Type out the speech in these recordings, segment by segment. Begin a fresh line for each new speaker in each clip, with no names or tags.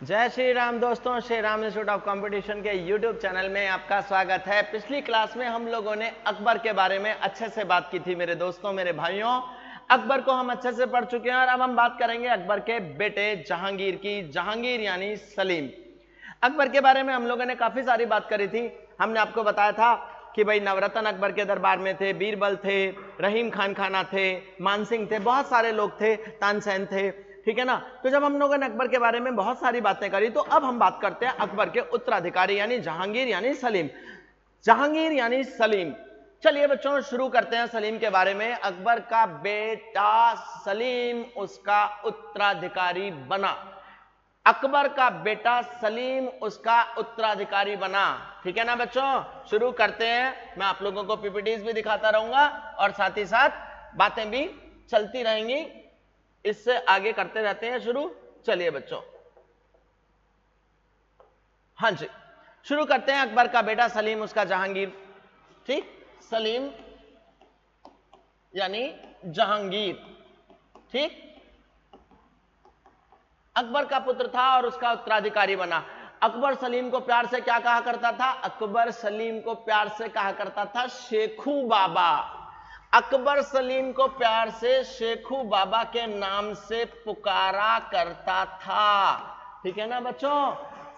जय श्री राम दोस्तों, Shri Ram institute of competition के यूट्यूब चैनल में आपका स्वागत है। पिछली क्लास में हम लोगों ने अकबर के बारे में अच्छे से बात की थी मेरे दोस्तों, मेरे भाइयों। अकबर को हम अच्छे से पढ़ चुके हैं और अब हम बात करेंगे अकबर के बेटे जहांगीर की। जहांगीर यानी सलीम। अकबर के बारे में हम लोगों ने काफी सारी बात करी थी। हमने आपको बताया था कि भाई नवरत्न अकबर के दरबार में थे, बीरबल थे, रहीम खान खाना थे, मानसिंह थे, बहुत सारे लोग थे, तानसेन थे, ठीक है ना। तो जब हम लोगों ने अकबर के बारे में बहुत सारी बातें करी तो अब हम बात करते हैं अकबर के उत्तराधिकारी यानी जहांगीर यानी सलीम। जहांगीर यानी सलीम। चलिए बच्चों शुरू करते हैं सलीम के बारे में। अकबर का बेटा सलीम उसका उत्तराधिकारी बना। अकबर का बेटा सलीम उसका उत्तराधिकारी बना, ठीक है ना बच्चों। शुरू करते हैं। मैं आप लोगों को पीपीटीज भी दिखाता रहूंगा और साथ ही साथ बातें भी चलती रहेंगी, इससे आगे करते रहते हैं शुरू। चलिए बच्चों, हाँ जी, शुरू करते हैं। अकबर का बेटा सलीम उसका जहांगीर, ठीक। सलीम यानी जहांगीर, ठीक। अकबर का पुत्र था और उसका उत्तराधिकारी बना। अकबर सलीम को प्यार से क्या कहा करता था? अकबर सलीम को प्यार से कहा करता था शेखू बाबा। अकबर सलीम को प्यार से शेखू बाबा के नाम से पुकारा करता था, ठीक है ना बच्चों।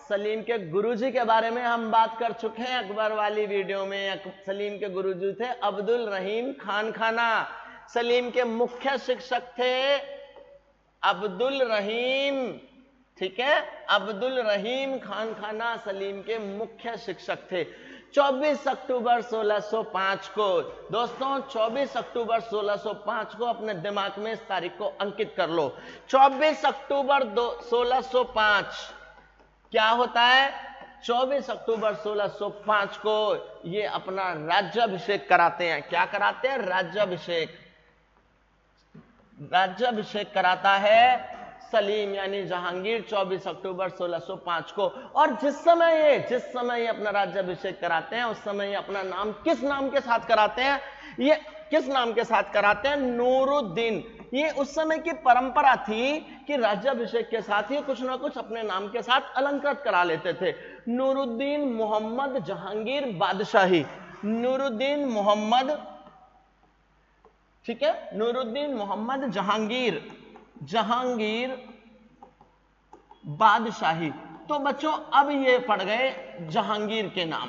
सलीम के गुरुजी के बारे में हम बात कर चुके हैं अकबर वाली वीडियो में। सलीम के गुरुजी थे अब्दुल रहीम खान खाना। सलीम के मुख्य शिक्षक थे अब्दुल रहीम, ठीक है। अब्दुल रहीम खान खाना सलीम के मुख्य शिक्षक थे। 24 अक्टूबर 1605 को दोस्तों, 24 अक्टूबर 1605 को अपने दिमाग में इस तारीख को अंकित कर लो। 24 अक्टूबर 1605 क्या होता है? 24 अक्टूबर 1605 को ये अपना राज्याभिषेक कराते हैं। क्या कराते हैं? राज्याभिषेक। राज्याभिषेक कराता है सलीम यानी जहांगीर 24 अक्टूबर 1605 को। और जिस समय ये अपना राज्याभिषेक कराते हैं, उस समय ये अपना नाम किस नाम के साथ कराते हैं? ये किस नाम के साथ कराते हैं? नूरुद्दीन। ये उस समय की परंपरा थी कि राज्याभिषेक के साथ ही कुछ ना कुछ अपने नाम के साथ अलंकृत करा लेते थे। नूरुद्दीन मोहम्मद जहांगीर बादशाही। नूरुद्दीन मोहम्मद, ठीक है, नूरुद्दीन मोहम्मद जहांगीर, जहांगीर बादशाही। तो बच्चों अब ये पड़ गए जहांगीर के नाम,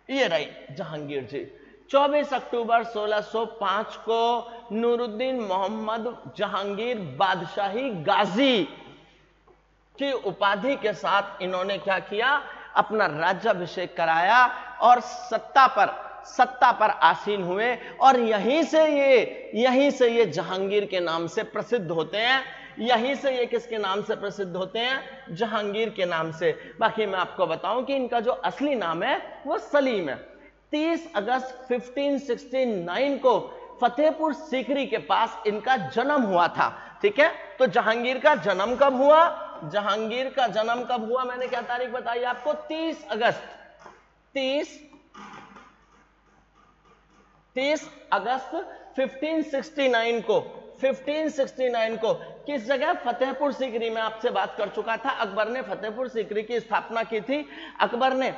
ये रही जहांगीर जी। 24 अक्टूबर 1605 को नूरुद्दीन मोहम्मद जहांगीर बादशाही गाजी की उपाधि के साथ इन्होंने क्या किया? अपना राज्याभिषेक कराया और सत्ता पर आसीन हुए। और यहीं से ये जहांगीर के नाम से प्रसिद्ध होते हैं। यहीं से ये किसके नाम से प्रसिद्ध होते हैं? जहांगीर के नाम से। बाकी मैं आपको बताऊं कि इनका जो असली नाम है वो सलीम है। 30 अगस्त 1569 को फतेहपुर सीकरी के पास इनका जन्म हुआ था, ठीक है। तो जहांगीर का जन्म कब हुआ? जहांगीर का जन्म कब हुआ? मैंने क्या तारीख बताई आपको? 30 अगस्त 1569 को किस जगह? फतेहपुर सीकरी में आपसे बात कर चुका था। अकबर ने फतेहपुर सीकरी की स्थापना की थी। अकबर ने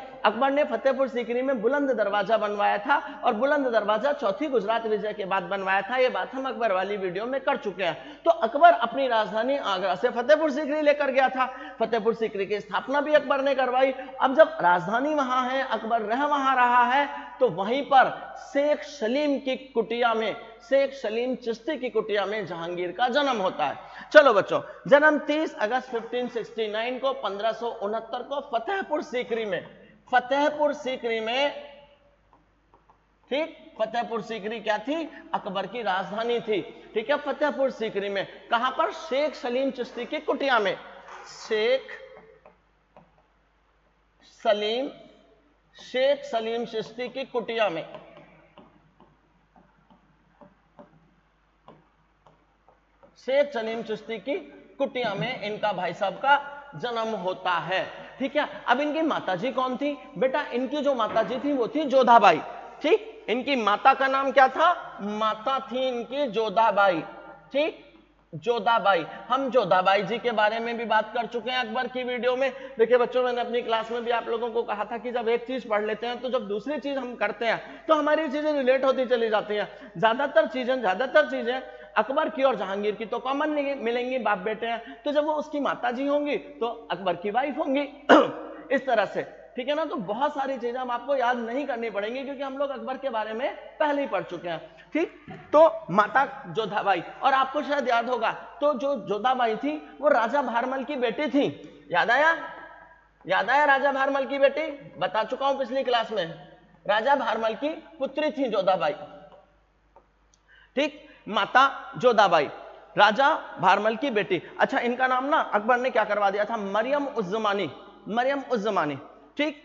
फतेहपुर सीकरी में बुलंद दरवाजा बनवाया था और बुलंद दरवाजा चौथी गुजरात विजय के बाद बनवाया था। यह बात हम अकबर वाली वीडियो में कर चुके हैं। तो अकबर अपनी राजधानी आगरा से फतेहपुर सीकरी लेकर गया था। फतेहपुर सीकरी की स्थापना भी अकबर ने करवाई। अब जब राजधानी वहां है, अकबर वहां रहा है, तो वहीं पर शेख सलीम की कुटिया में, शेख सलीम चिश्ती की कुटिया में जहांगीर का जन्म होता है। चलो बच्चों, जन्म 30 अगस्त 1569 को 1569 को फतेहपुर सीकरी में, ठीक। फतेहपुर सीकरी क्या थी? अकबर की राजधानी थी, ठीक है। फतेहपुर सीकरी में कहां पर? शेख सलीम चिश्ती की कुटिया में। शेख सलीम चिश्ती की कुटिया में। शेख सलीम चिश्ती की कुटिया में इनका भाई साहब का जन्म होता है, ठीक है। अब इनकी माताजी कौन थी? बेटा इनकी जो माताजी थी वो थी जोधाबाई, ठीक। इनकी माता का नाम क्या था? माता थी इनकी जोधाबाई, ठीक। जोधाबाई। हम जोधाबाई जी के बारे में भी बात कर चुके हैं अकबर की वीडियो में। देखिए बच्चों, मैंने अपनी क्लास में भी आप लोगों को कहा था कि जब एक चीज पढ़ लेते हैं तो जब दूसरी चीज हम करते हैं तो हमारी चीजें रिलेट होती चली जाती हैं। ज्यादातर चीजें अकबर की और जहांगीर की तो कॉमन मिलेंगी, बाप बेटे हैं, तो जब वो उसकी माता जी होंगी तो अकबर की वाइफ होंगी इस तरह से, ठीक है ना। तो बहुत सारी चीजें हम आपको याद नहीं करनी पड़ेंगी क्योंकि हम लोग अकबर के बारे में पहले ही पढ़ चुके हैं, ठीक। तो माता जोधाबाई, और आपको शायद याद होगा तो जो जोधाबाई थी वो राजा भारमल की बेटी थी। याद आया राजा भारमल की बेटी, बता चुका हूं पिछली क्लास में। राजा भारमल की पुत्री थी जोधाबाई, ठीक। माता जोधाबाई, राजा भारमल की बेटी। अच्छा, इनका नाम ना अकबर ने क्या करवा दिया था, मरियम उज़ ज़मानी, ठीक।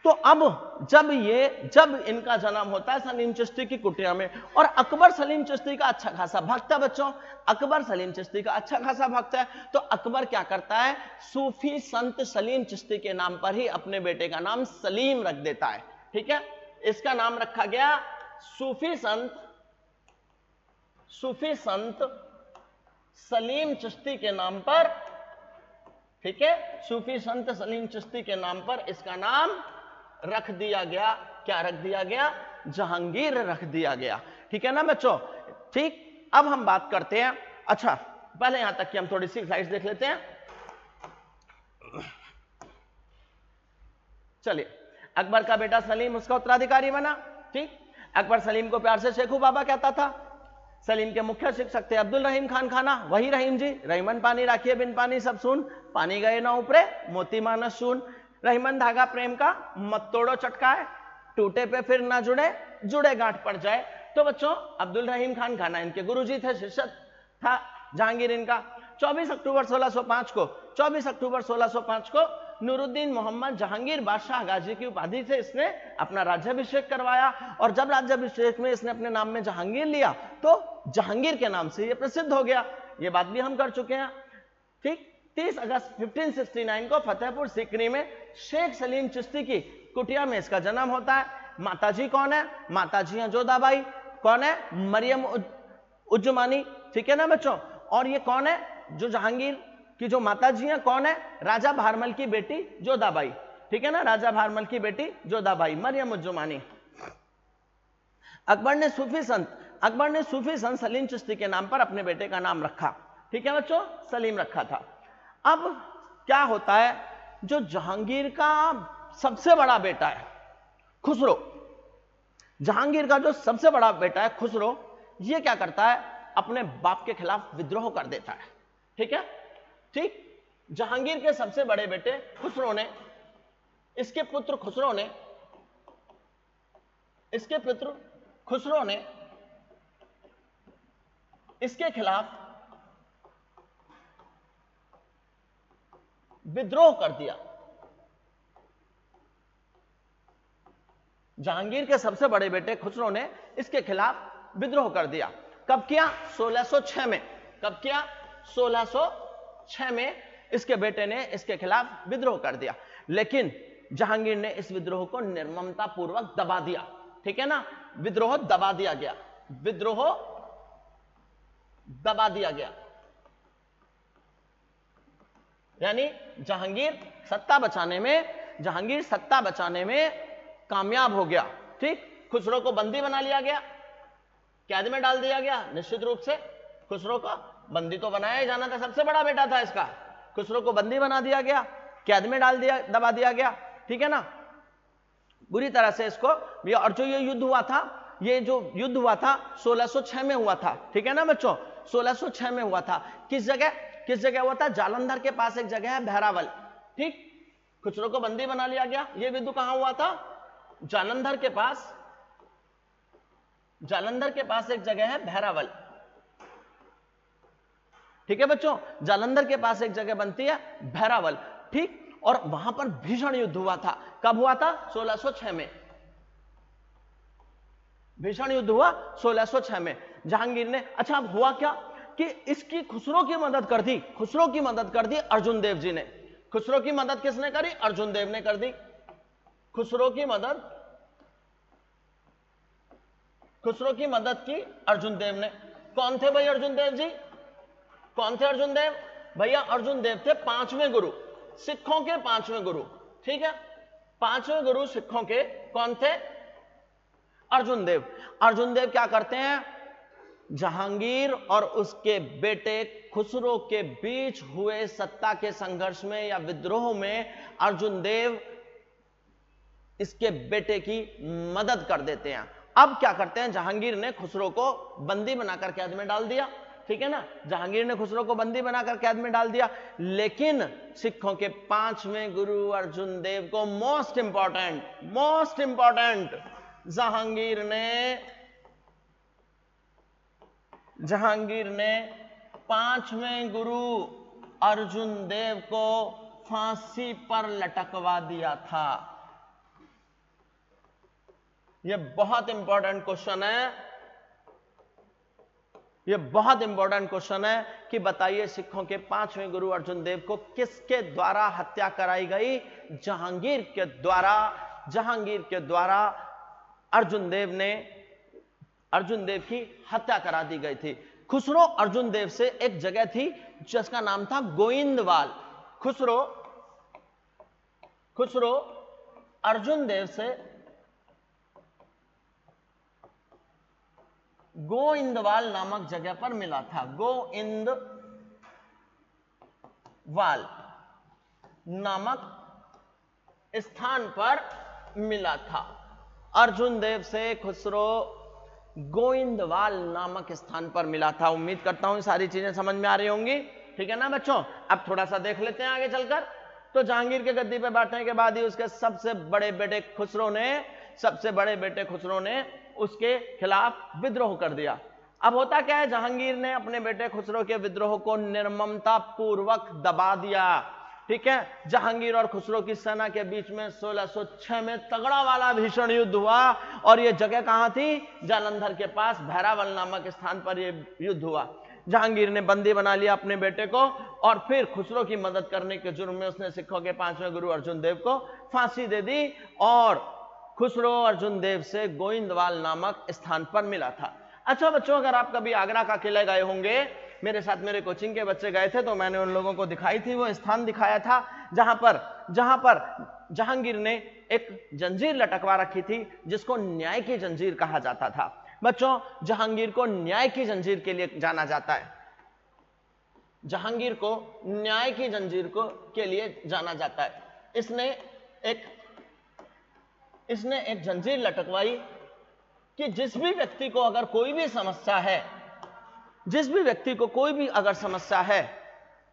तो अब जब इनका जन्म होता है सलीम चिश्ती की कुटिया में, और अकबर सलीम चिश्ती का अच्छा खासा भक्त है बच्चों, अकबर सलीम चिश्ती का अच्छा खासा भक्त है। तो अकबर क्या करता है, सूफी संत सलीम चिश्ती के नाम पर ही अपने बेटे का नाम सलीम रख देता है, ठीक है। इसका नाम रखा गया सूफी संत सलीम चिश्ती के नाम पर, ठीक है। सूफी संत सलीम चिश्ती के नाम पर इसका नाम रख दिया गया। क्या रख दिया गया, जहांगीर रख दिया गया, ठीक है ना बच्चों, ठीक। अब हम बात करते हैं, अच्छा पहले यहां तक कि हम थोड़ी सी स्लाइड्स देख लेते हैं। चलिए, अकबर का बेटा सलीम उसका उत्तराधिकारी बना, ठीक। अकबर सलीम को प्यार से शेखू बाबा कहता था। सलीम के मुख्य शिक्षक थे अब्दुल रहीम खान खाना, वही रहीम जी। रहीमन पानी राखिए बिन पानी सब सुन, पानी गए ना ऊपरे मोती मानस सुन। रहीमन धागा प्रेम का मत तोड़ो चटकाए, टूटे पे फिर ना जुड़े गांठ पड़ जाए। तो बच्चों, अब्दुल रहीम खान खाना इनके गुरुजी थे, शिष्य था जहांगीर इनका। 24 अक्टूबर 1605 को नूरुद्दीन मोहम्मद जहांगीर बादशाह गाजी की उपाधि से इसने अपना राज्याभिषेक करवाया, और जब राज्याभिषेक में इसने अपने नाम में जहांगीर लिया तो जहांगीर के नाम से ये प्रसिद्ध हो गया। ये बात भी हम कर चुके हैं, ठीक। 30 अगस्त 1569 को फतेहपुर सीकरी में शेख सलीम चिश्ती की कुटिया में इसका जन्म होता है। माताजी कौन है, माताजी हैं जोधाबाई। कौन है, मरियम उज़ ज़मानी, ठीक है ना बच्चों। और ये कौन है, जो जहांगीर की जो माताजी हैं, कौन है, राजा भारमल की बेटी जोधाबाई, ठीक है ना, राजा भारमल की बेटी जोधाबाई, मरियम उज़ ज़मानी। अकबर ने सूफी संत सलीम चिश्ती के नाम पर अपने बेटे का नाम रखा, ठीक है बच्चों, सलीम रखा था। अब क्या होता है, जो जहांगीर का सबसे बड़ा बेटा है खुसरो, जहांगीर का जो सबसे बड़ा बेटा है खुसरो, ये क्या करता है, अपने बाप के खिलाफ विद्रोह कर देता है, ठीक है, ठीक। जहांगीर के सबसे बड़े बेटे खुसरो ने, इसके पुत्र खुसरो ने इसके खिलाफ विद्रोह कर दिया। जहांगीर के सबसे बड़े बेटे खुसरो ने इसके खिलाफ विद्रोह कर दिया। कब किया, 1606 में। कब किया, 1606 में इसके बेटे ने इसके खिलाफ विद्रोह कर दिया। लेकिन जहांगीर ने इस विद्रोह को निर्ममता पूर्वक दबा दिया, ठीक है ना, विद्रोह दबा दिया गया। यानी जहांगीर सत्ता बचाने में कामयाब हो गया, ठीक। खुसरो को बंदी बना लिया गया, कैद में डाल दिया गया। निश्चित रूप से खुसरो को बंदी तो बनाया ही जाना था, सबसे बड़ा बेटा था इसका। खुसरो को बंदी बना दिया गया, कैद में दबा दिया गया, ठीक है ना, बुरी तरह से इसको। और जो ये युद्ध हुआ था 1606 में हुआ था, ठीक है ना बच्चों, 1606 में हुआ था। किस जगह हुआ था, जालंधर के पास एक जगह है बहरावल, ठीक। खुसरो को बंदी बना लिया गया। ये युद्ध कहां हुआ था, जालंधर के पास एक जगह है बहरावल, ठीक है बच्चों, जालंधर के पास एक जगह बनती है बहरावल, ठीक। और वहां पर भीषण युद्ध हुआ था। कब हुआ था, 1606 में भीषण युद्ध हुआ 1606 में जहांगीर ने। अच्छा, अब हुआ क्या कि इसकी खुसरो की मदद कर दी अर्जुन देव जी ने। खुसरो की मदद किसने करी, अर्जुन देव ने कर दी। खुसरो की मदद की अर्जुन देव ने। कौन थे भाई अर्जुन देव जी, कौन थे अर्जुन देव? भैया अर्जुन देव थे पांचवें गुरु, सिखों के पांचवें गुरु। ठीक है, पांचवें गुरु सिखों के कौन थे? अर्जुन देव। अर्जुन देव क्या करते हैं? जहांगीर और उसके बेटे खुसरो के बीच हुए सत्ता के संघर्ष में या विद्रोह में अर्जुन देव इसके बेटे की मदद कर देते हैं। अब क्या करते हैं? जहांगीर ने खुसरो को बंदी बनाकर कैद में डाल दिया। ठीक है ना, जहांगीर ने खुसरो को बंदी बनाकर कैद में डाल दिया। लेकिन सिखों के पांचवें गुरु अर्जुन देव को मोस्ट इंपॉर्टेंट जहांगीर ने पांचवें गुरु अर्जुन देव को फांसी पर लटकवा दिया था। यह बहुत इंपॉर्टेंट क्वेश्चन है, यह बहुत इंपॉर्टेंट क्वेश्चन है कि बताइए सिखों के पांचवें गुरु अर्जुन देव को किसके द्वारा हत्या कराई गई? जहांगीर के द्वारा अर्जुन देव की हत्या करा दी गई थी। खुसरो अर्जुन देव से एक जगह थी जिसका नाम था गोइंदवाल। खुसरो अर्जुन देव से गोइंदवाल नामक जगह पर मिला था। गोइंदवाल नामक स्थान पर मिला था। अर्जुन देव से खुसरो गोइंदवाल नामक स्थान पर मिला था। उम्मीद करता हूं सारी चीजें समझ में आ रही होंगी। ठीक है ना बच्चों, अब थोड़ा सा देख लेते हैं आगे चलकर। तो जहांगीर के गद्दी पे बैठने के बाद ही उसके सबसे बड़े बेटे खुसरो ने उसके खिलाफ विद्रोह कर दिया। अब होता क्या है, जहांगीर ने अपने बेटे खुसरो के विद्रोह को निर्ममता पूर्वक दबा दिया। ठीक है, जहांगीर और खुसरो की सेना के बीच में 1606 में तगड़ा वाला भीषण युद्ध हुआ। और यह जगह कहां थी? जालंधर के पास भैरावल नामक स्थान पर यह युद्ध हुआ। जहांगीर ने बंदी बना लिया अपने बेटे को और फिर खुसरो की मदद करने के जुर्म में उसने सिखों के पांचवें गुरु अर्जुन देव को फांसी दे दी और खुसरो अर्जुन देव से गोइंदवाल नामक स्थान पर मिला था। अच्छा बच्चों, अगर आप कभी आगरा का किला गए होंगे, मेरे साथ मेरे कोचिंग के बच्चे गए थे तो मैंने उन लोगों को दिखाई थी, वो स्थान दिखाया था जहां पर जहांगीर ने एक जंजीर लटकवा रखी थी जिसको न्याय की जंजीर कहा जाता था। बच्चों, जहांगीर को न्याय की जंजीर के लिए जाना जाता है। जहांगीर को न्याय की जंजीर के लिए जाना जाता है। इसने एक जंजीर लटकवाई कि जिस भी व्यक्ति को अगर कोई भी समस्या है,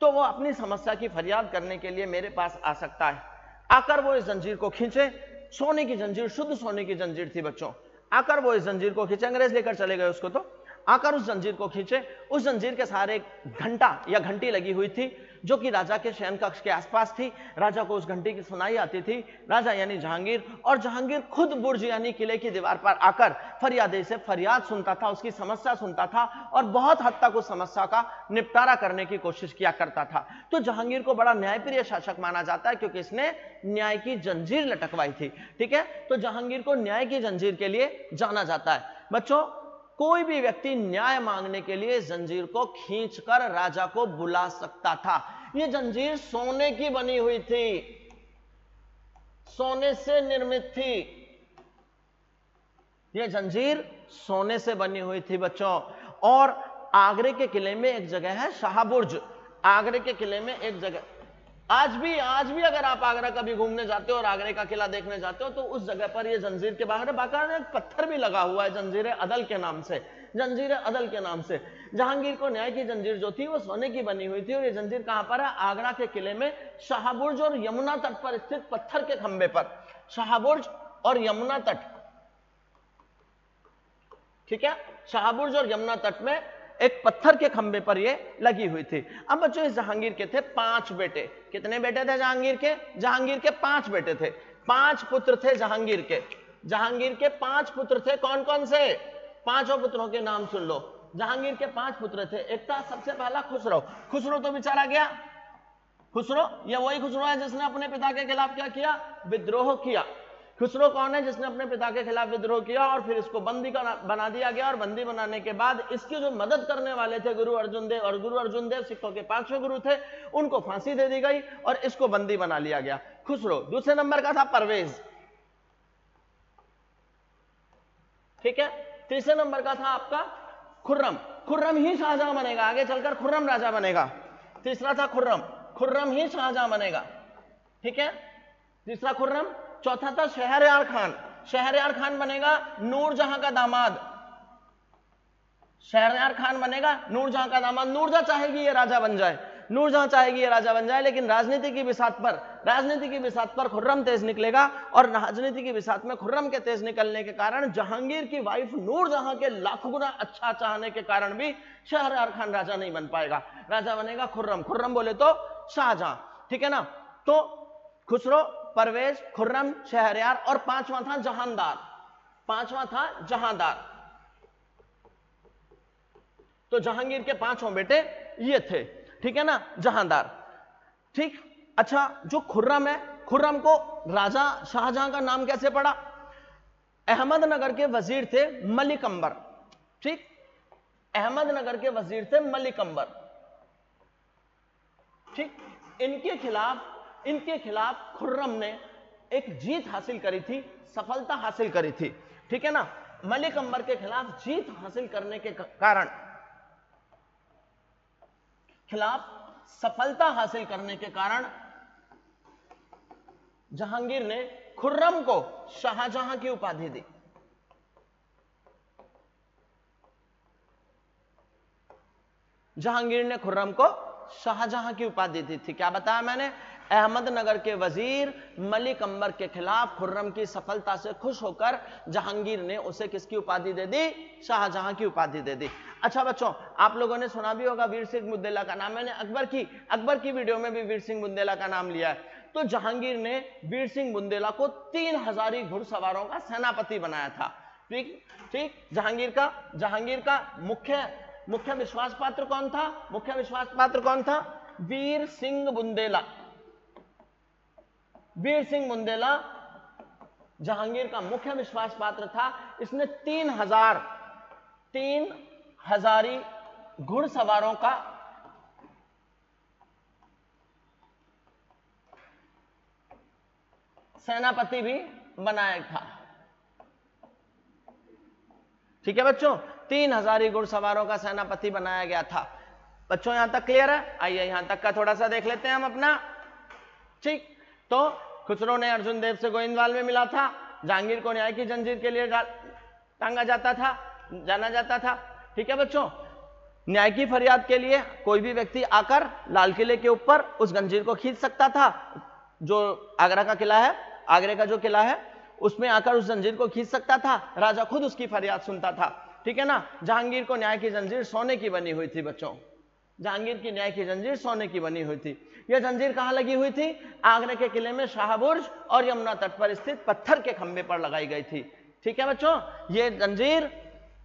तो वो अपनी समस्या की फरियाद करने के लिए मेरे पास आ सकता है। आकर वो इस जंजीर को खींचे। सोने की जंजीर, शुद्ध सोने की जंजीर थी बच्चों। आकर वो इस जंजीर को खींचे, अंग्रेज लेकर चले गए उसको, तो आकर उस जंजीर को खींचे। उस जंजीर के सहारे एक घंटा या घंटी लगी हुई थी जो कि राजा के शयन कक्ष के आसपास थी। राजा को उस घंटी की सुनाई आती थी। राजा यानी जहांगीर, और जहांगीर खुद बुर्ज यानी किले की दीवार पर आकर फरियादी से फरियाद सुनता था, उसकी समस्या सुनता था और बहुत हद तक उस समस्या का निपटारा करने की कोशिश किया करता था। तो जहांगीर को बड़ा न्यायप्रिय शासक माना जाता है क्योंकि इसने न्याय की जंजीर लटकवाई थी। ठीक है, तो जहांगीर को न्याय की जंजीर के लिए जाना जाता है। बच्चों, कोई भी व्यक्ति न्याय मांगने के लिए जंजीर को खींचकर राजा को बुला सकता था। यह जंजीर सोने की बनी हुई थी, सोने से निर्मित थी। यह जंजीर सोने से बनी हुई थी बच्चों। और आगरे के किले में एक जगह है शाहबुर्ज। आगरे के किले में एक जगह, आज भी अगर आप आगरा कभी घूमने जाते हो और आगरे का किला देखने जाते हो तो उस जगह पर ये जंजीर के बाहर बाकायदा एक पत्थर भी लगा हुआ है, जंजीर अदल के नाम से। जहांगीर को न्याय की जंजीर जो थी वो सोने की बनी हुई थी। और ये जंजीर कहां पर है? आगरा के किले में शाहबुर्ज और यमुना तट पर स्थित पत्थर के खंबे पर। शाहबुर्ज और यमुना तट, ठीक है, शाहबुर्ज और यमुना तट में एक पत्थर के खंबे पर ये लगी हुई थी। अब बच्चों, इस जहांगीर के थे 5 बेटे। कितने बेटे थे जहांगीर के? जहांगीर के 5 बेटे थे। 5 पुत्र थे जहांगीर के। जहांगीर के 5 पुत्र थे। कौन कौन से? 5 पुत्रों के नाम सुन लो। जहांगीर के 5 पुत्र थे। एक था सबसे पहला खुसरो। खुसरो तो बेचारा गया। खुसरो, यह वही खुसरो है जिसने अपने पिता के खिलाफ क्या किया? विद्रोह किया। खुसरो कौन है? जिसने अपने पिता के खिलाफ विद्रोह किया और फिर इसको बंदी बना दिया गया, और बंदी बनाने के बाद इसकी जो मदद करने वाले थे गुरु अर्जुन देव, और गुरु अर्जुन देव सिखों के 5वें गुरु थे, उनको फांसी दे दी गई और इसको बंदी बना लिया गया, खुसरो। दूसरे नंबर का था परवेज, ठीक है। तीसरे नंबर का था आपका खुर्रम, खुर्रम ही शाहजहां बनेगा, आगे चलकर खुर्रम राजा बनेगा। तीसरा था खुर्रम, खुर्रम ही शाहजहां बनेगा, ठीक है, तीसरा खुर्रम। चौथा था शहरयार खान, शहरयार खान बनेगा नूरजहां का दामाद, शहरयार खान बनेगा नूरजहां का दामाद। नूरजहां चाहेगी ये राजा बन जाए, नूरजहां चाहेगी ये राजा बन जाए, लेकिन राजनीति की बिसात पर खुर्रम तेज निकलेगा, और राजनीति की बिसात में खुर्रम के तेज निकलने के कारण जहांगीर की वाइफ नूरजहां के लाखों गुना अच्छा चाहने के कारण भी शहरयार खान राजा नहीं बन पाएगा, राजा बनेगा खुर्रम। खुर्रम बोले तो शाहजहां, ठीक है ना। तो खुसरो, परवेज, खुर्रम, शहरयार, और पांचवा था जहांदार, पांचवा था जहांदार। तो जहांगीर के पांचों बेटे ये थे, ठीक है ना, जहांदार, ठीक। अच्छा, जो खुर्रम है, खुर्रम को राजा शाहजहां का नाम कैसे पड़ा? अहमदनगर के वजीर थे मलिक अंबर, ठीक, अहमदनगर के वजीर थे मलिक अंबर, ठीक। इनके खिलाफ खुर्रम ने एक जीत हासिल करी थी, सफलता हासिल करी थी, ठीक है ना। मलिक अंबर के खिलाफ जीत हासिल करने के कारण, खिलाफ सफलता हासिल करने के कारण जहांगीर ने खुर्रम को शाहजहां की उपाधि दी। जहांगीर ने खुर्रम को शाहजहां की उपाधि दी थी। क्या बताया मैंने? अहमदनगर के वजीर मलिक अंबर के खिलाफ खुर्रम की सफलता से खुश होकर जहांगीर ने उसे किसकी उपाधि दे दी? शाहजहां की उपाधि दे दी। अच्छा बच्चों, आप लोगों ने सुना भी होगा वीर सिंह बुंदेला का नाम, मैंने अकबर की वीडियो में भी वीर सिंह बुंदेला का नाम लिया है। तो जहांगीर ने वीर सिंह बुंदेला को 3000 घुड़सवारों का सेनापति बनाया था, ठीक ठीक। जहांगीर का मुख्य विश्वास पात्र कौन था? मुख्य विश्वास पात्र कौन था? वीर सिंह बुंदेला। वीर सिंह बुंदेला जहांगीर का मुख्य विश्वास पात्र था। इसने 3000 घुड़सवारों का सेनापति भी बनाया था, ठीक है बच्चों। 3000 घुड़सवारों का सेनापति बनाया गया था। बच्चों यहां तक क्लियर है? आइए यहां तक का थोड़ा सा देख लेते हैं हम अपना, ठीक। तो खुसरो ने अर्जुन देव से गोविंदवाल में मिला था। जहांगीर को न्याय की जंजीर के लिए जाना जाता था, ठीक है बच्चों। न्याय की फरियाद के लिए कोई भी व्यक्ति आकर लाल किले के ऊपर उस जंजीर को खींच सकता था। जो आगरा का किला है, आगरे का जो किला है, उसमें आकर उस जंजीर को खींच सकता था। राजा खुद उसकी फरियाद सुनता था, ठीक है ना। जहांगीर को न्याय की जंजीर सोने की बनी हुई थी बच्चों। जहांगीर की न्याय की जंजीर सोने की बनी हुई थी। यह जंजीर कहां लगी हुई थी? आगरे के किले में शाहबुर्ज और यमुना तट पर स्थित पत्थर के खंभे पर लगाई गई थी, ठीक है बच्चों। यह जंजीर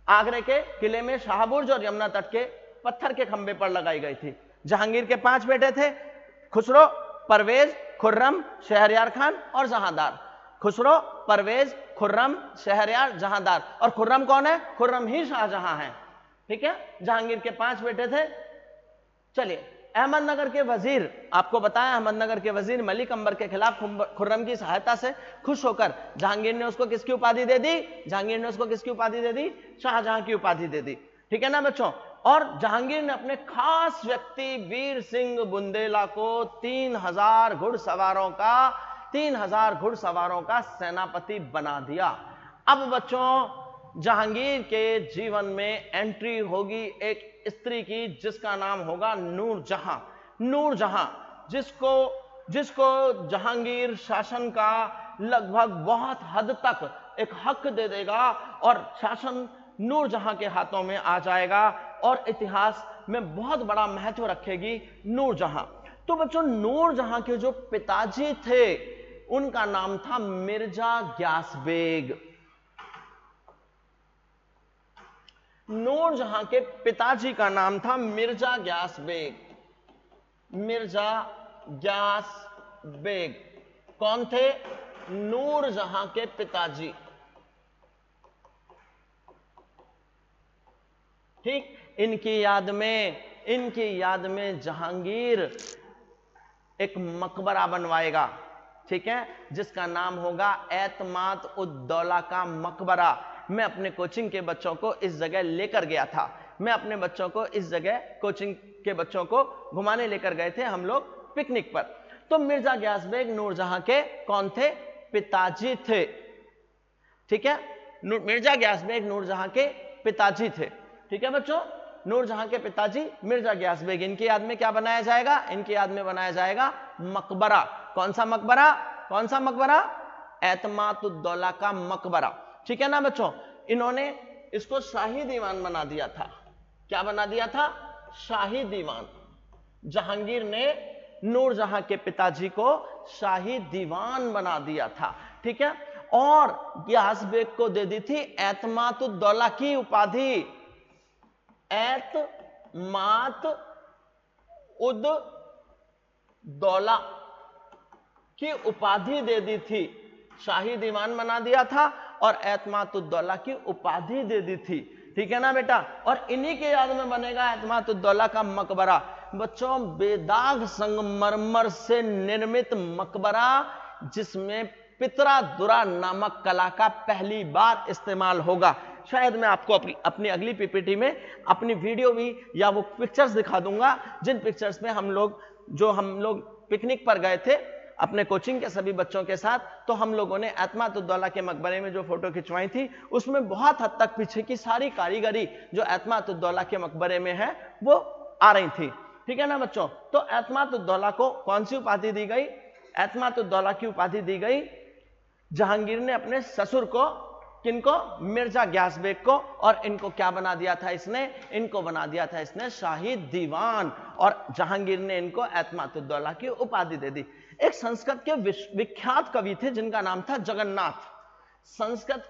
आगरे के किले में शाहबुर्ज और यमुना तट के पत्थर के खंभे पर लगाई गई थी। जहांगीर के 5 बेटे थे, खुसरो, परवेज, खुर्रम, शहरयार खान और जहांदार। खुसरो, परवेज, खुर्रम, शहरयार, जहांदार। और खुर्रम कौन है? खुर्रम ही शाहजहां है, ठीक है। जहांगीर के 5 बेटे थे। चलिए, अहमदनगर के वजीर, आपको बताया अहमदनगर के वजीर मलिक अंबर के खिलाफ खुर्रम की सहायता से खुश होकर जहांगीर ने उसको किसकी उपाधि दे दी? जहांगीर ने उसको किसकी उपाधि दे दी? शाहजहां की उपाधि दे दी, ठीक है ना बच्चों। और जहांगीर ने अपने खास व्यक्ति वीर सिंह बुंदेला को 3000 घुड़सवारों का सेनापति बना दिया। अब बच्चों, जहांगीर के जीवन में एंट्री होगी एक स्त्री की, जिसका नाम होगा नूरजहां। नूरजहां, जिसको जहांगीर शासन का लगभग बहुत हद तक एक हक दे देगा और शासन नूरजहां के हाथों में आ जाएगा और इतिहास में बहुत बड़ा महत्व रखेगी नूरजहां। तो बच्चों, नूरजहां के जो पिताजी थे उनका नाम था मिर्जा ग्यास बेग। नूरजहां के पिताजी का नाम था मिर्जा ग्यास बेग। मिर्जा ग्यास बेग कौन थे? नूरजहां के पिताजी। ठीक, इनकी याद में जहांगीर एक मकबरा बनवाएगा, ठीक है, जिसका नाम होगा एतमाद उद दौला का मकबरा। मैं अपने कोचिंग के बच्चों को इस जगह लेकर गया था, मैं अपने बच्चों को इस जगह कोचिंग के बच्चों को घुमाने लेकर गए थे हम लोग पिकनिक पर। तो मिर्जा गयास बेग नूरजहां के कौन थे? पिताजी थे, ठीक है, मिर्जा गयास बेग नूरजहां के पिताजी थे, ठीक है बच्चों। नूरजहां के पिताजी मिर्जा गयास बेग, इनकी याद में क्या बनाया जाएगा? इनकी याद में बनाया जाएगा मकबरा। कौन सा मकबरा? कौन सा मकबरा? एतमादुद्दौला का मकबरा, ठीक है ना बच्चों। इन्होंने इसको शाही दीवान बना दिया था। क्या बना दिया था? शाही दीवान। जहांगीर ने नूरजहां के पिताजी को शाही दीवान बना दिया था, ठीक है। और गयास बेग को दे दी थी एतमादुद्दौला की उपाधि, एतमाद उद दौला की उपाधि दे दी थी। शाही दीवान बना दिया था और एतमादुद्दौला की उपाधि दे दी थी, ठीक है ना बेटा। और इन्हीं के याद में बनेगा एतमादुद्दौला का मकबरा। बच्चों, बेदाग संगमरमर से निर्मित मकबरा, जिसमें पितरा दुरा नामक कला का पहली बार इस्तेमाल होगा। शायद मैं आपको अपनी अगली पीपीटी में अपनी वीडियो भी या वो पिक्चर्स दिखा दूंगा, जिन पिक्चर्स में हम लोग पिकनिक पर गए थे अपने कोचिंग के सभी बच्चों के साथ। तो हम लोगों ने एतमादुद्दौला के मकबरे में जो फोटो खिंचवाई थी, उसमें बहुत हद तक पीछे की सारी कारीगरी जो एतमादुद्दौला के मकबरे में है वो आ रही थी, ठीक है ना बच्चों। तो एतमादुद्दौला को कौन सी उपाधि दी गई? एतमादुद्दौला की उपाधि दी गई जहांगीर ने अपने ससुर को। किनको? मिर्जा गयास बेग को। और इनको क्या बना दिया था इसने? इनको बना दिया था इसने शाही दीवान, और जहांगीर ने इनको एतमादुद्दौला की उपाधि दे दी। एक संस्कृत के विख्यात कवि थे जिनका नाम था जगन्नाथ। संस्कृत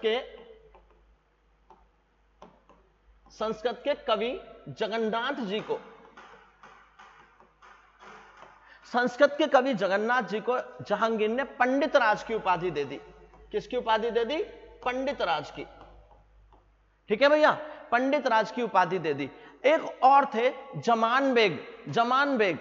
के कवि जगन्नाथ जी को, संस्कृत के कवि जगन्नाथ जी को जहांगीर ने पंडित राज की उपाधि दे दी। किसकी उपाधि दे दी? पंडित राज की, ठीक है भैया, पंडित राज की उपाधि दे दी। एक और थे जमान बेग। जमान बेग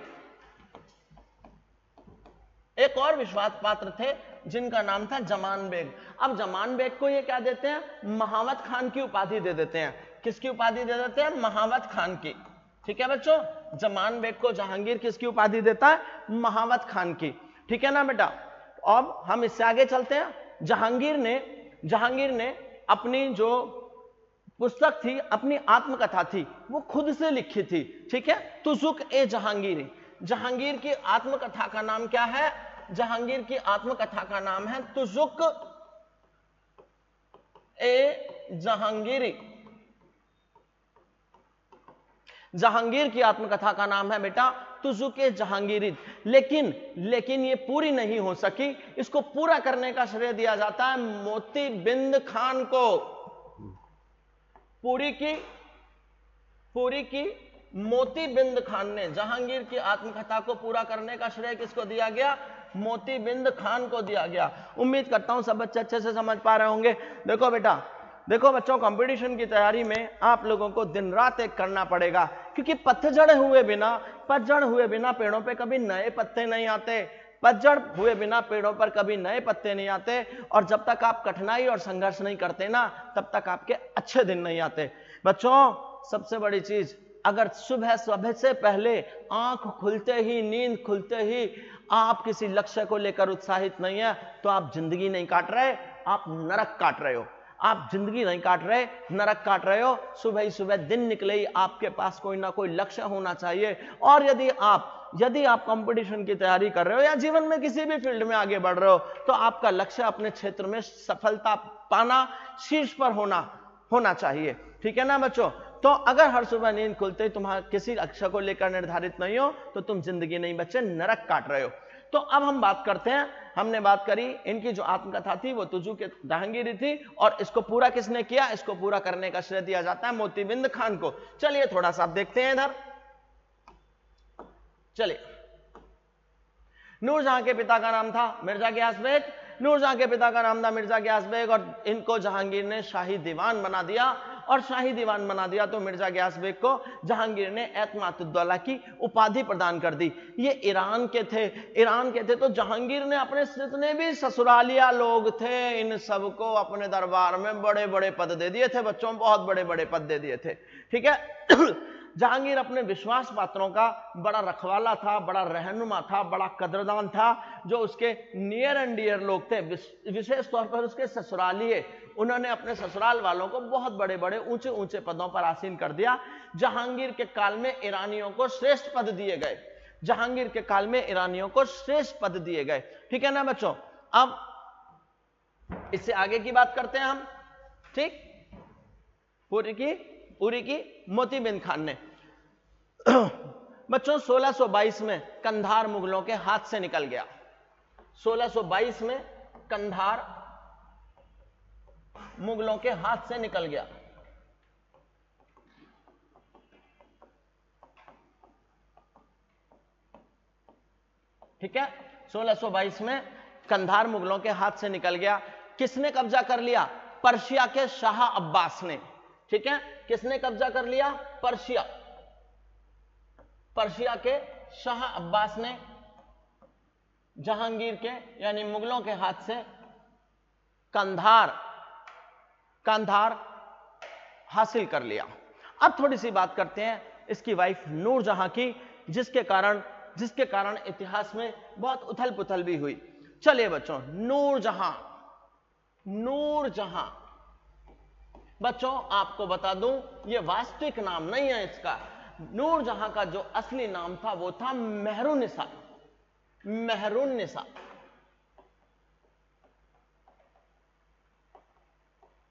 एक और विश्वास पात्र थे जिनका नाम था जमान बेग। अब जमान बेग को ये क्या देते हैं? महावत खान की उपाधि दे देते हैं। किसकी उपाधि दे देते हैं? महावत खान की, ठीक है बच्चों। जमान बेग को जहांगीर किसकी उपाधि देता है? महावत खान की, ठीक है ना बेटा। अब हम इससे आगे चलते हैं। जहांगीर ने अपनी जो पुस्तक थी, अपनी आत्मकथा थी, वो खुद से लिखी थी, ठीक है, तुजुक ए जहांगीरी। जहांगीर की आत्मकथा का नाम क्या है? जहांगीर की आत्मकथा का नाम है तुजुक ए जहांगीरी। जहांगीर की आत्मकथा का नाम है बेटा तुजुक ए जहांगीरी। लेकिन ये पूरी नहीं हो सकी। इसको पूरा करने का श्रेय दिया जाता है मोतीबिंद खान को। पूरी की मोतीबिंद खान ने जहांगीर की आत्मकथा को पूरा करने का श्रेय किसको दिया गया? मोतीबिंद खान को दिया गया। उम्मीद करता हूं सब बच्चे अच्छे से समझ पा रहे होंगे। देखो बच्चों, कंपटीशन की तैयारी में आप लोगों को दिन रात एक करना पड़ेगा, क्योंकि पतझड़ हुए बिना पेड़ों पे कभी नए पत्ते नहीं आते। पतझड़ हुए बिना पेड़ों पर कभी नए पत्ते नहीं आते। और जब तक आप कठिनाई और संघर्ष नहीं करते ना, तब तक आपके अच्छे दिन नहीं आते। बच्चों, सबसे बड़ी चीज, अगर सुबह से पहले आंख खुलते ही, नींद खुलते ही आप किसी लक्ष्य को लेकर उत्साहित नहीं है, तो आप जिंदगी नहीं काट रहे, आप नरक काट रहे हो। आप जिंदगी नहीं काट रहे, नरक काट रहे हो। सुबह ही सुबह दिन निकले ही आपके पास कोई ना कोई लक्ष्य होना चाहिए। और यदि आप कंपटीशन की तैयारी कर रहे हो या जीवन में किसी भी फील्ड में आगे बढ़ रहे हो, तो आपका लक्ष्य अपने क्षेत्र में सफलता पाना, शीर्ष पर होना चाहिए, ठीक है ना बच्चों। तो अगर हर सुबह नींद खुलते ही तुम्हारा किसी लक्ष्य को लेकर निर्धारित नहीं हो, तो तुम जिंदगी नहीं बच्चे, नरक काट रहे हो। तो अब हम बात करते हैं, हमने बात करी इनकी जो आत्मकथा थी वो तुजुक ए जहांगीरी थी, और इसको पूरा किसने किया? इसको पूरा करने का श्रेय दिया जाता है मोतीबिंद खान को। चलिए थोड़ा सा आप देखते हैं इधर। चलिए, नूरजहां के पिता का नाम था मिर्जा गयास बेग। नूरजहां के पिता का नाम था मिर्जा गयास बेग और इनको जहांगीर ने शाही दीवान बना दिया। और शाही दीवान बना दिया तो मिर्जा गयास बेग को जहांगीर ने एतमादुद्दौला की उपाधि प्रदान कर दी। ये ईरान के थे तो जहांगीर ने अपने जितने भी ससुरालिया लोग थे इन सबको अपने दरबार में बड़े बड़े पद दे दिए थे बच्चों, बहुत बड़े बड़े पद दे दिए थे। ठीक है। जहांगीर अपने विश्वास पात्रों का बड़ा रखवाला था, बड़ा रहनुमा था, बड़ा कदरदान था। जो उसके नियर एंड डियर लोग थे, विशेष तौर पर उसके ससुरालिये, उन्होंने अपने ससुराल वालों को बहुत बड़े बड़े ऊंचे ऊंचे पदों पर आसीन कर दिया। जहांगीर के काल में ईरानियों को श्रेष्ठ पद दिए गए। जहांगीर के काल में ईरानियों को श्रेष्ठ पद दिए गए। ठीक है ना बच्चों। अब इससे आगे की बात करते हैं हम। ठीक, पूरी की मोती बिन खान ने बच्चों 1622 में कंधार मुगलों के हाथ से निकल गया। 1622 में कंधार मुगलों के हाथ से निकल गया। ठीक है, 1622 में कंधार मुगलों के हाथ से निकल गया। किसने कब्जा कर लिया? पर्शिया के शाह अब्बास ने। ठीक है, किसने कब्जा कर लिया? पर्शिया के शाह अब्बास ने जहांगीर के यानी मुगलों के हाथ से कंधार हासिल कर लिया। अब थोड़ी सी बात करते हैं इसकी वाइफ नूरजहां की, जिसके कारण इतिहास में बहुत उथल पुथल भी हुई। चलिए बच्चों, नूरजहां बच्चों आपको बता दूं यह वास्तविक नाम नहीं है इसका। नूरजहां का जो असली नाम था वो था मेहरुन्निसा।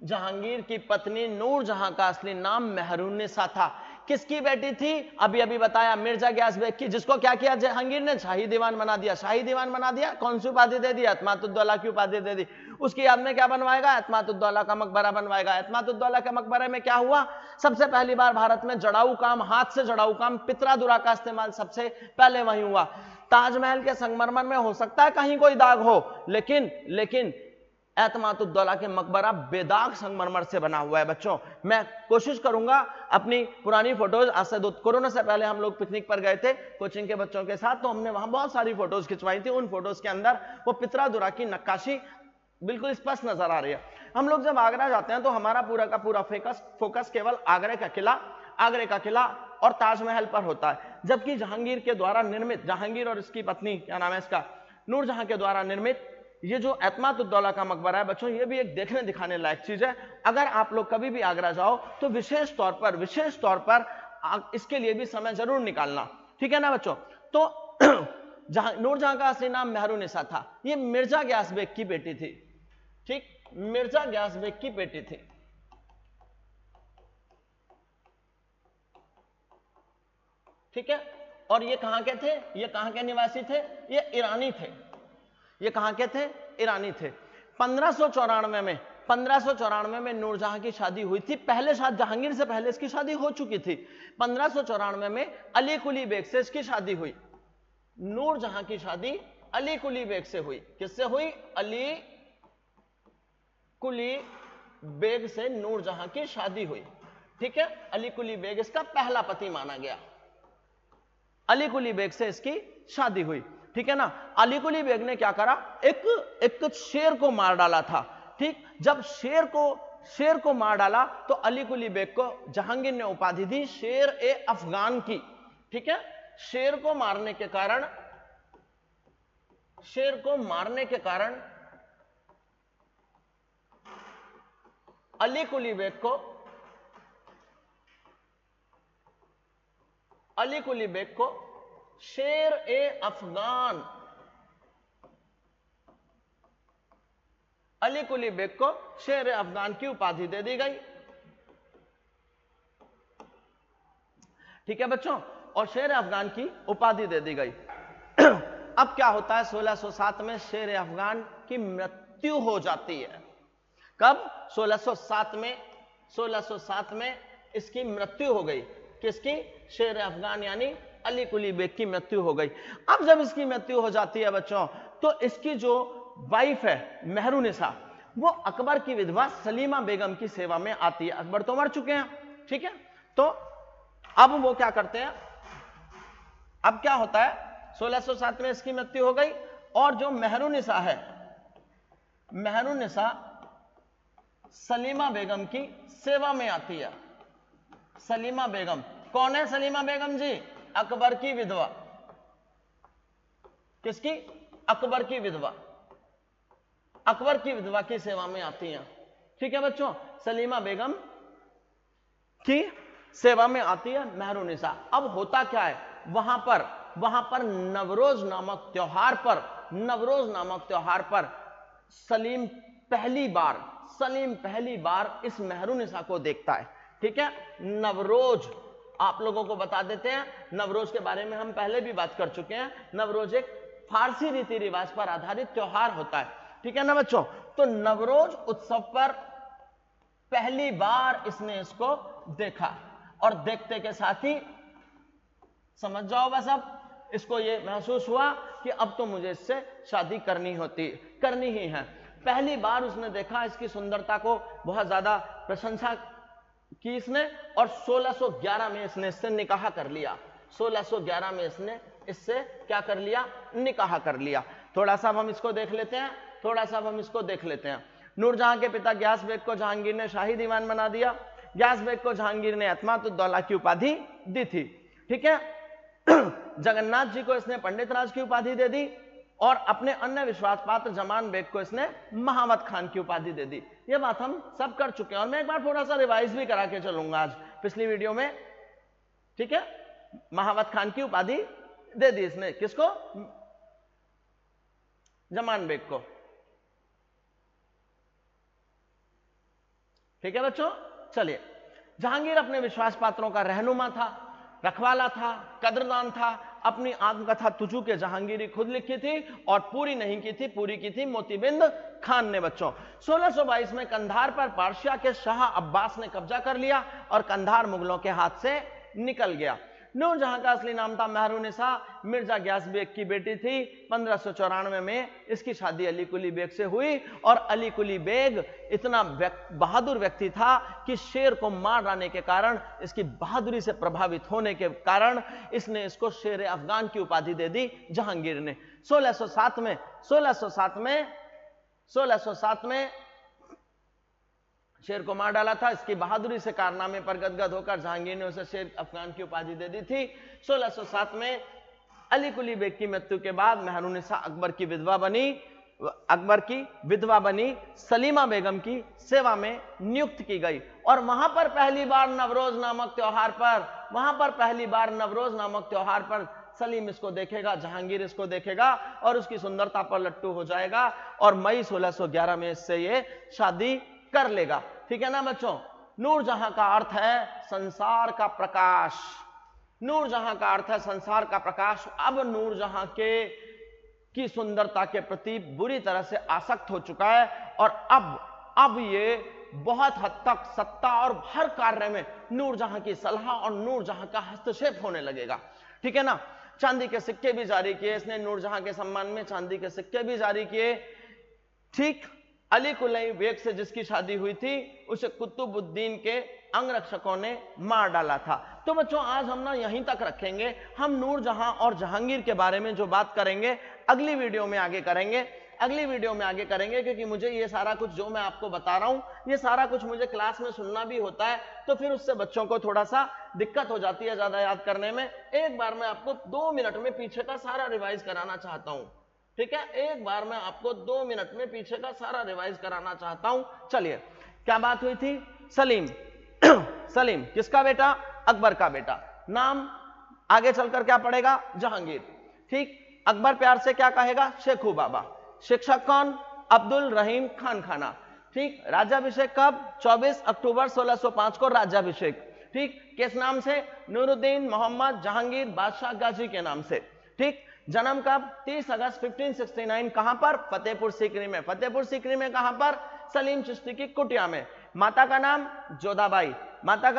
जहांगीर की पत्नी नूरजहां का असली नाम मेहरुन्निसा था। किसकी बेटी थी? अभी बताया, मिर्जा गयास बेग की, जिसको क्या किया जहांगीर ने? शाही दीवान बना दिया। शाही दीवान बना दिया, कौन सी उपाधि दे दी? एतमादुद्दौला की उपाधि दे दी। उसकी याद में क्या बनवाएगा? एतमादुद्दौला का मकबरा बनवाएगा। एतमादुद्दौला के मकबरे में क्या हुआ? सबसे पहली बार भारत में जड़ाऊ काम, हाथ से जड़ाऊ काम, पितरादुरा का इस्तेमाल सबसे पहले वहीं हुआ। ताजमहल के संगमरमर में हो सकता है कहीं कोई दाग हो, लेकिन एतमादुद्दौला के मकबरा बेदाग संगमरमर से बना हुआ है। बच्चों मैं कोशिश करूंगा अपनी पुरानी फोटोज, आज से कोरोना से पहले हम लोग पिकनिक पर गए थे कोचिंग के बच्चों के साथ, तो हमने वहां बहुत सारी फोटोज खिंचवाई थी। उन फोटोज के अंदर वो पितरादुरा की नक्काशी बिल्कुल स्पष्ट नजर आ रही है। हम लोग जब आगरा जाते हैं तो हमारा पूरा का पूरा फोकस केवल आगरे का किला और ताजमहल पर होता है। जबकि जहांगीर के द्वारा निर्मित, जहांगीर और इसकी पत्नी क्या नाम है इसका, नूरजहां के द्वारा निर्मित ये जो एतमादुद्दौला का मकबरा है बच्चों, ये भी एक देखने दिखाने लायक चीज है। अगर आप लोग कभी भी आगरा जाओ तो विशेष तौर पर इसके लिए भी समय जरूर निकालना। ठीक है ना बच्चों। तो नूरजहां का असली नाम मेहरुन्निसा था। ये मिर्जा गयास बेग की बेटी थी। ठीक, मिर्जा गयास बेग की बेटी थी। ठीक है, और ये कहां के थे? ये कहां के निवासी थे? ये ईरानी थे। ये कहां के थे? ईरानी थे। 1594 में नूरजहां की शादी हुई थी। पहले जहांगीर से पहले इसकी शादी हो चुकी थी। 1594 में अली कुली बेग से इसकी शादी हुई। नूरजहां की शादी अली कुली बेग से हुई। किससे हुई? अली कुली बेग से नूरजहां की शादी हुई। ठीक है, अली कुली बेग इसका पहला पति माना गया। अली कुली बेग से इसकी शादी हुई। ठीक है ना। अली कुली बेग ने क्या करा? एक शेर को मार डाला था। ठीक, जब शेर को मार डाला तो अली कुली बेग को जहांगीर ने उपाधि दी शेर ए अफगान की। ठीक है, शेर को मारने के कारण अली कुली बेग को शेर ए अफगान, अली कुली बेग को शेर ए अफगान की उपाधि दे दी गई। ठीक है बच्चों, और शेर ए अफगान की उपाधि दे दी गई। अब क्या होता है? 1607 में शेर ए अफगान की मृत्यु हो जाती है। कब? 1607 में इसकी मृत्यु हो गई। किसकी? शेर ए अफगान यानी अली कुली बेग की मृत्यु हो गई। अब जब इसकी मृत्यु हो जाती है बच्चों, तो इसकी जो वाइफ है मेहरुनिसा, वो अकबर की विधवा सलीमा बेगम की सेवा में आती है। अकबर तो मर चुके हैं, ठीक है, तो अब वो क्या करते हैं, अब क्या होता है, 1607 में इसकी मृत्यु हो गई और जो मेहरुनिसा है, मेहरुनिसा सलीमा बेगम की सेवा में आती है। सलीमा बेगम कौन है? सलीमा बेगम जी अकबर की विधवा। किसकी? अकबर की विधवा। अकबर की विधवा की सेवा में आती हैं, ठीक है बच्चों, सलीमा बेगम की सेवा में आती है मेहरुनिसा। अब होता क्या है, वहां पर नवरोज नामक त्योहार पर सलीम पहली बार इस मेहरुनिसा को देखता है, ठीक है। नवरोज आप लोगों को बता देते हैं, नवरोज के बारे में हम पहले भी बात कर चुके हैं। नवरोज एक फारसी रीति रिवाज पर आधारित त्योहार होता है, ठीक है ना बच्चों। तो नवरोज उत्सव पर पहली बार इसने इसको देखा और देखते के साथ ही समझ जाओ बस, अब इसको ये महसूस हुआ कि अब तो मुझे इससे शादी करनी ही है। पहली बार उसने देखा, इसकी सुंदरता को बहुत ज्यादा प्रशंसा की इसने और 1611 में इसने इससे निकाह कर लिया। 1611 में इसने इससे क्या कर लिया? निकाह कर लिया। थोड़ा सा हम इसको देख लेते हैं। नूरजहां के पिता गयास बेग को जहांगीर ने शाही दीवान बना दिया। गयास बेग को जहांगीर ने अतमातुद्दौला की उपाधि दी थी, ठीक है। जगन्नाथ जी को इसने पंडित राज की उपाधि दे दी और अपने अन्य विश्वास पात्र जमान बेग को इसने महावत खान की उपाधि दे दी। ये बात हम सब कर चुके हैं और मैं एक बार थोड़ा सा रिवाइज भी करा के चलूंगा आज पिछली वीडियो में, ठीक है। महावत खान की उपाधि दे दी इसने, किसको? जमान बेग को, ठीक है बच्चों। चलिए, जहांगीर अपने विश्वास पात्रों का रहनुमा था, रखवाला था, कद्रदान था। अपनी आत्मकथा तुजू के जहांगीरी खुद लिखी थी और पूरी नहीं की थी, पूरी की थी मोतीबिंद खान ने बच्चों। 1622 में कंधार पर पारसिया के शाह अब्बास ने कब्जा कर लिया और कंधार मुगलों के हाथ से निकल गया। नूरजहां का असली नाम था मेहरुनिसा, मिर्जा गयास बेग की बेटी थी। 1594 में इसकी शादी अली कुली बेग से हुई और अली कुली बेग इतना बहादुर व्यक्ति था कि शेर को मार डालने के कारण, इसकी बहादुरी से प्रभावित होने के कारण इसने इसको शेर अफगान की उपाधि दे दी जहांगीर ने। 1607 में शेर को मार डाला था। इसकी बहादुरी से कारनामे पर गदगद होकर जहांगीर ने उसे शेर अफगान की उपाधि दे दी थी। 1607 में अली कुली बेग की मृत्यु के बाद मेहरुनिसा अकबर की विधवा बनी सलीमा बेगम की सेवा में नियुक्त की गई और वहां पर पहली बार नवरोज नामक त्योहार पर सलीम इसको देखेगा, जहांगीर इसको देखेगा और उसकी सुंदरता पर लट्टू हो जाएगा और मई 1611 में इससे ये शादी कर लेगा, ठीक है ना बच्चों। नूरजहां का अर्थ है संसार का प्रकाश। नूरजहां का अर्थ है संसार का प्रकाश। अब नूरजहां की सुंदरता के प्रति बुरी तरह से आसक्त हो चुका है और अब ये बहुत हद तक सत्ता और हर कार्य में नूरजहां की सलाह और नूरजहां का हस्तक्षेप होने लगेगा, ठीक है ना। चांदी के सिक्के भी जारी किए इसने, नूरजहां के सम्मान में चांदी के सिक्के भी जारी किए, ठीक। अली कुली बेग से जिसकी शादी हुई थी उसे कुतुबुद्दीन के अंगरक्षकों ने मार डाला था। तो बच्चों आज हम ना यहीं तक रखेंगे। हम नूरजहां और जहांगीर के बारे में जो बात करेंगे अगली वीडियो में आगे करेंगे क्योंकि मुझे ये सारा कुछ जो मैं आपको बता रहा हूं ये सारा कुछ मुझे क्लास में सुनना भी होता है, तो फिर उससे बच्चों को थोड़ा सा दिक्कत हो जाती है ज्यादा याद करने में। एक बार मैं आपको 2 मिनट में पीछे का सारा रिवाइज कराना चाहता हूं, ठीक है। एक बार मैं आपको 2 मिनट में पीछे का सारा रिवाइज कराना चाहता हूं। चलिए, क्या बात हुई थी? सलीम सलीम किसका बेटा? अकबर का बेटा। नाम आगे चलकर क्या पड़ेगा? जहांगीर, ठीक। अकबर प्यार से क्या कहेगा? शेखू बाबा। शिक्षक कौन? अब्दुल रहीम खान खाना, ठीक। राज्याभिषेक कब? 24 अक्टूबर 1605 को राज्याभिषेक, ठीक। किस नाम से? नूरुद्दीन मोहम्मद जहांगीर बादशाह गाजी के नाम से, ठीक। जन्म कब? 30 अगस्त 1569। कहां पर? फतेहपुर सीकरी में। फतेहपुर सीकरी में कहां पर? सलीम चिश्ती की कुटिया में। माता का नाम जोधाबाई। माता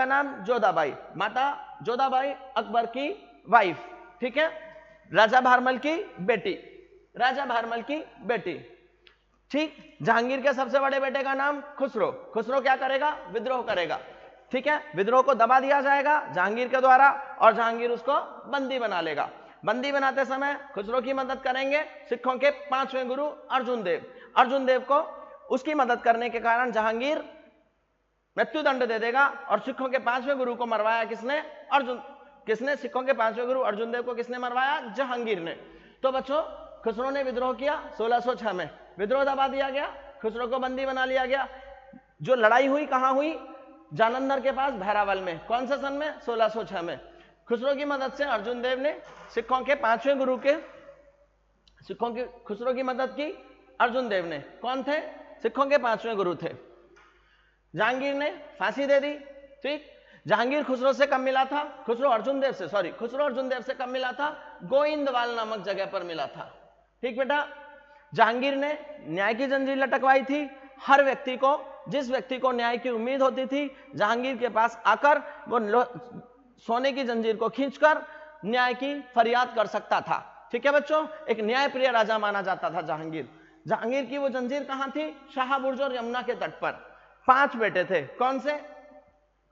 जोधाबाई अकबर की वाइफ, ठीक है। राजा भारमल की बेटी। ठीक। जहांगीर के सबसे बड़े बेटे का नाम खुसरो। खुसरो क्या करेगा? विद्रोह करेगा। ठीक है, विद्रोह को दबा दिया जाएगा जहांगीर के द्वारा और जहांगीर उसको बंदी बना लेगा। बंदी बनाते समय खुसरो की मदद करेंगे सिखों के 5वें गुरु अर्जुन देव। अर्जुन देव को उसकी मदद करने के कारण जहांगीर मृत्युदंड दे देगा और सिखों के 5वें गुरु को मरवाया किसने? किसने? सिखों के 5वें गुरु अर्जुन देव को किसने मरवाया? जहांगीर ने। तो बच्चों, खुसरो ने विद्रोह किया 1606 में, विद्रोह दबा दिया गया, खुसरो को बंदी बना लिया गया। जो लड़ाई हुई कहां हुई? जालंधर के पास भैरावल में। कौन से सन में? 1606 में। खुसरो की मदद से अर्जुन देव ने सिखों के 5वें गुरु के खुसरो की मदद की अर्जुन देव ने। कौन थे? सिखों के 5वें गुरु थे। जहांगीर ने फांसी दे दी। ठीक। जहांगीर खुसरो से कब मिला था? खुसरो अर्जुन देव से कब मिला था? गोइंदवाल नामक जगह पर मिला था। ठीक बेटा। जहांगीर ने न्याय की जंजीर लटकवाई थी। हर व्यक्ति को, जिस व्यक्ति को न्याय की उम्मीद होती थी, जहांगीर के पास आकर वो सोने की जंजीर को खींचकर न्याय की फरियाद कर सकता था। ठीक है बच्चों, एक न्यायप्रिय राजा माना जाता था जहांगीर। जहांगीर की वो जंजीर कहां थी? शाहबुर्ज और यमुना के तट पर। 5 बेटे थे। कौन से?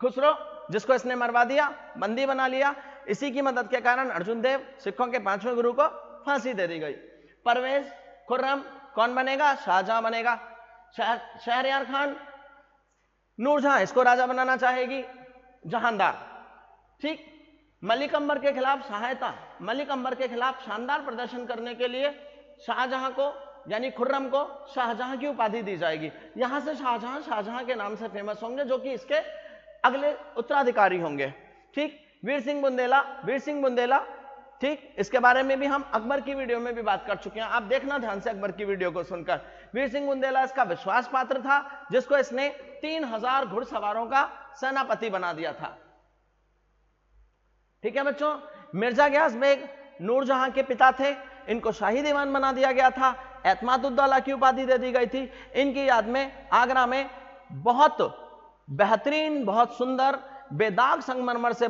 खुसरो, जिसको इसने मरवा दिया, बंदी बना लिया। इसी की मदद के कारण अर्जुन देव, सिखों के 5वें गुरु को फांसी दे दी गई। परवेज खुर्रम कौन बनेगा? शाहजहां बनेगा। शहरयार खान, नूरजहां इसको राजा बनाना चाहेगी, जहांदार। ठीक। मलिक अंबर के खिलाफ मलिक अंबर के खिलाफ शानदार प्रदर्शन करने के लिए शाहजहां को, यानी खुर्रम को शाहजहां की उपाधि दी जाएगी। यहां से शाहजहां के नाम से फेमस होंगे, जो कि इसके अगले उत्तराधिकारी होंगे। ठीक। वीर सिंह बुंदेला, ठीक, इसके बारे में भी हम अकबर की वीडियो में भी बात कर चुके हैं। आप देखना ध्यान से अकबर की वीडियो को सुनकर। वीर सिंह बुंदेला इसका विश्वास पात्र था, जिसको इसने 3000 घुड़सवारों का सेनापति बना दिया था। ठीक है बच्चों। मिर्जा गयास बेग नूरजहां के पिता थे। इनको शाही दीवान बना दिया गया था। एतमादुद्दौला की उपाधि दे दी गई थी। इनकी याद में आगरा में बहुत बेहतरीन, बहुत सुंदर बेदाग संगमरमर से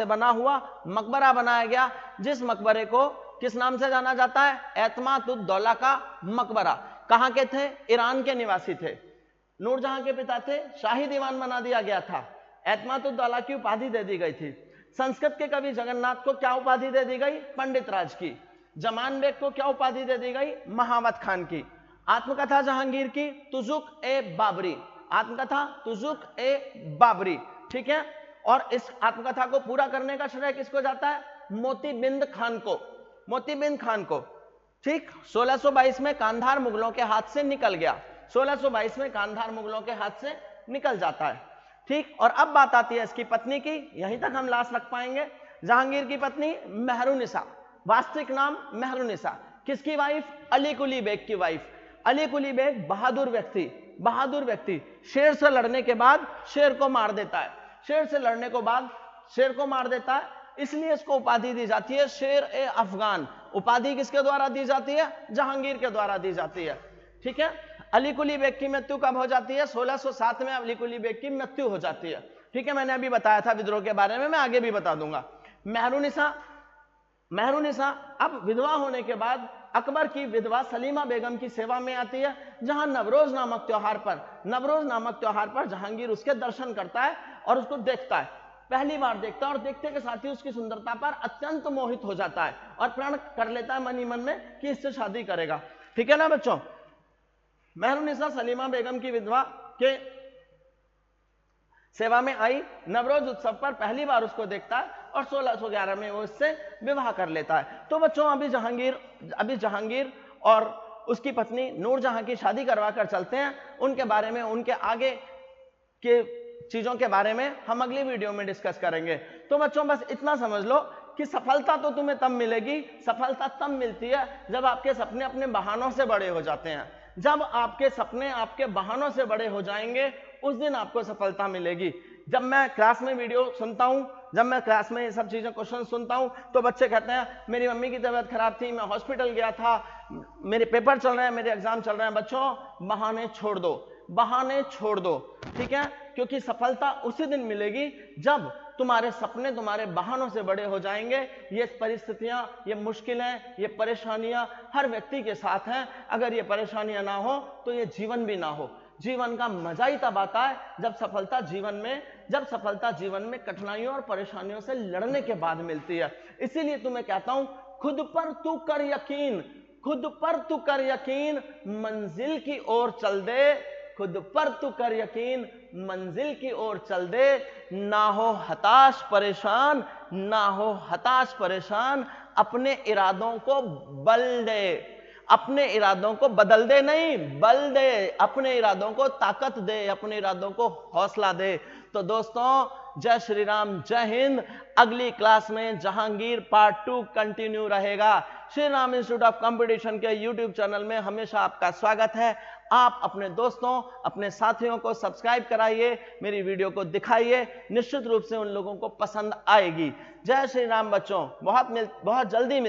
बना हुआ मकबरा बनाया गया, जिस मकबरे को किस नाम से जाना जाता है? एतमादुद्दौला का मकबरा। कहां के थे? ईरान के निवासी थे। नूरजहां के पिता थे, शाही दीवान बना दिया गया था, एतमादुद्दौला की उपाधि दे दी गई थी। संस्कृत के कवि जगन्नाथ को क्या उपाधि दे दी गई? पंडित राज की। जमान बेग को क्या उपाधि दे दी गई? महावत खान की। आत्मकथा जहांगीर की तुजुक ए बाबरी। ठीक है। और इस आत्मकथा को पूरा करने का श्रेय किसको जाता है? मोतीबिंद खान को। ठीक। 1622 में कांधार मुगलों के हाथ से निकल गया। 1622 में कांधार मुगलों के हाथ से निकल जाता है। ठीक। और अब बात आती है इसकी पत्नी की। यहीं तक हम लास्ट रख पाएंगे। जहांगीर की पत्नी मेहरुनिसा, वास्तविक नाम मेहरुनिसा। किसकी वाइफ? अली कुली बेग की वाइफ। अली कुली बेग बहादुर व्यक्ति। शेर से लड़ने के बाद शेर को मार देता है। इसलिए इसको उपाधि दी जाती है शेर ए अफगान। उपाधि किसके द्वारा दी जाती है? जहांगीर के द्वारा दी जाती है। ठीक है। अली कुली बेग की मृत्यु कब हो जाती है? 1607 में अली कुली बेग की मृत्यु हो जाती है। ठीक है। मैंने अभी बताया था विद्रोह के बारे में, मैं आगे भी बता दूंगा। मेहरुनिसा अब विधवा होने के बाद अकबर की विधवा सलीमा बेगम की सेवा में आती है, जहां नवरोज नामक त्योहार पर जहांगीर उसके दर्शन करता है और उसको देखता है। पहली बार देखता है और देखते के साथ ही उसकी सुंदरता पर अत्यंत मोहित हो जाता है और प्रण कर लेता है मन ही मन में कि इससे शादी करेगा। ठीक है ना बच्चों। मेहरुनिसा सलीमा बेगम की विधवा के सेवा में आई, नवरोज उत्सव पर पहली बार उसको देखता है और 1611 में वो इससे विवाह कर लेता है। तो बच्चों, अभी जहांगीर और उसकी पत्नी नूरजहां की शादी करवा कर चलते हैं। उनके बारे में, उनके आगे के चीजों के बारे में हम अगली वीडियो में डिस्कस करेंगे। तो बच्चों, बस इतना समझ लो कि सफलता तो तुम्हें तब मिलेगी, सफलता तब मिलती है जब आपके सपने अपने बहानों से बड़े हो जाते हैं। जब आपके सपने आपके बहानों से बड़े हो जाएंगे, उस दिन आपको सफलता मिलेगी। जब मैं क्लास में वीडियो सुनता हूं, जब मैं क्लास में ये सब चीजें क्वेश्चन सुनता हूं, तो बच्चे कहते हैं मेरी मम्मी की तबीयत खराब थी, मैं हॉस्पिटल गया था, मेरे पेपर चल रहे हैं, मेरे एग्जाम चल रहे हैं। बच्चों, बहाने छोड़ दो। ठीक है। क्योंकि सफलता उसी दिन मिलेगी जब तुम्हारे सपने तुम्हारे बहानों से बड़े हो जाएंगे। ये परिस्थितियां, ये मुश्किलें, ये परेशानियां हर व्यक्ति के साथ हैं। अगर ये परेशानियां ना हो तो ये जीवन भी ना हो। जीवन का मजा ही तब आता है जब सफलता जीवन में कठिनाइयों और परेशानियों से लड़ने के बाद मिलती है। इसीलिए तुम्हें कहता हूं, खुद पर तू कर यकीन, खुद पर तू कर यकीन, मंजिल की ओर चल दे। खुद पर तू कर यकीन, मंजिल की ओर चल दे। ना हो हताश परेशान, ना हो हताश परेशान, अपने इरादों को बल दे। अपने इरादों को बदल दे नहीं, बल दे। अपने इरादों को ताकत दे, अपने इरादों को हौसला दे। तो दोस्तों, जय श्री राम, जय हिंद। अगली क्लास में जहांगीर पार्ट 2 कंटिन्यू रहेगा। Shri Ram institute of competition के यूट्यूब चैनल में हमेशा आपका स्वागत है। आप अपने दोस्तों, अपने साथियों को सब्सक्राइब कराइए, मेरी वीडियो को दिखाइए, निश्चित रूप से उन लोगों को पसंद आएगी। जय श्री राम बच्चों, बहुत जल्दी